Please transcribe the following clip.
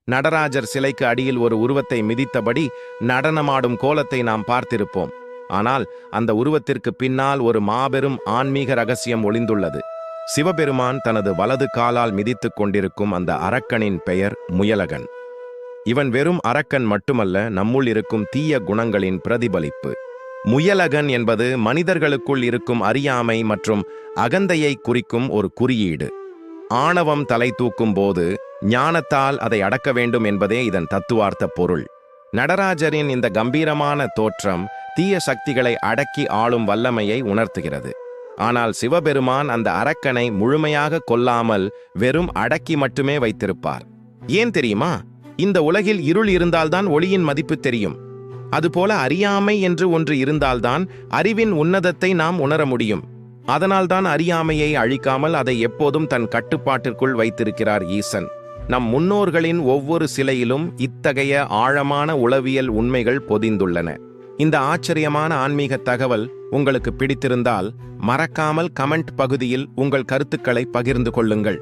நடராஜர் சிலைக்கு அடியில் ஒரு உருவத்தை மிதித்தபடி நடனமாடும் கோலத்தை நாம் பார்த்திருப்போம். ஆனால் அந்த உருவத்திற்கு பின்னால் ஒரு மாபெரும் ஆன்மீக ரகசியம் ஒளிந்துள்ளது. சிவபெருமான் தனது வலது காலால் மிதித்துக் கொண்டிருக்கும் அந்த அரக்கனின் பெயர் முயலகன். இவன் வெறும் அரக்கன் மட்டுமல்ல, நம்முள் இருக்கும் தீய குணங்களின் பிரதிபலிப்பு. முயலகன் என்பது மனிதர்களுக்குள் இருக்கும் அறியாமை மற்றும் அகந்தையை குறிக்கும் ஒரு குறியீடு. ஆணவம் தலை தூக்கும் போது ஞானத்தால் அதை அடக்க வேண்டும் என்பதே இதன் தத்துவார்த்த பொருள். நடராஜரின் இந்த கம்பீரமான தோற்றம் தீய சக்திகளை அடக்கி ஆளும் வல்லமையை உணர்த்துகிறது. ஆனால் சிவபெருமான் அந்த அரக்கனை முழுமையாக கொல்லாமல் வெறும் அடக்கி மட்டுமே வைத்திருப்பார். ஏன் தெரியுமா? இந்த உலகில் இருள் இருந்தால்தான் ஒளியின் மதிப்பு தெரியும். அதுபோல அறியாமை என்று ஒன்று இருந்தால்தான் அறிவின் உன்னதத்தை நாம் உணர முடியும். அதனால்தான் அறியாமையை அழிக்காமல் அதை எப்போதும் தன் கட்டுப்பாட்டிற்குள் வைத்திருக்கிறார் ஈசன். நம் முன்னோர்களின் ஒவ்வொரு சிலையிலும் இத்தகைய ஆழமான உளவியல் உண்மைகள் பொதிந்துள்ளன. இந்த ஆச்சரியமான ஆன்மீக தகவல் உங்களுக்கு பிடித்திருந்தால் மறக்காமல் கமெண்ட் பகுதியில் உங்கள் கருத்துக்களை பகிர்ந்து கொள்ளுங்கள்.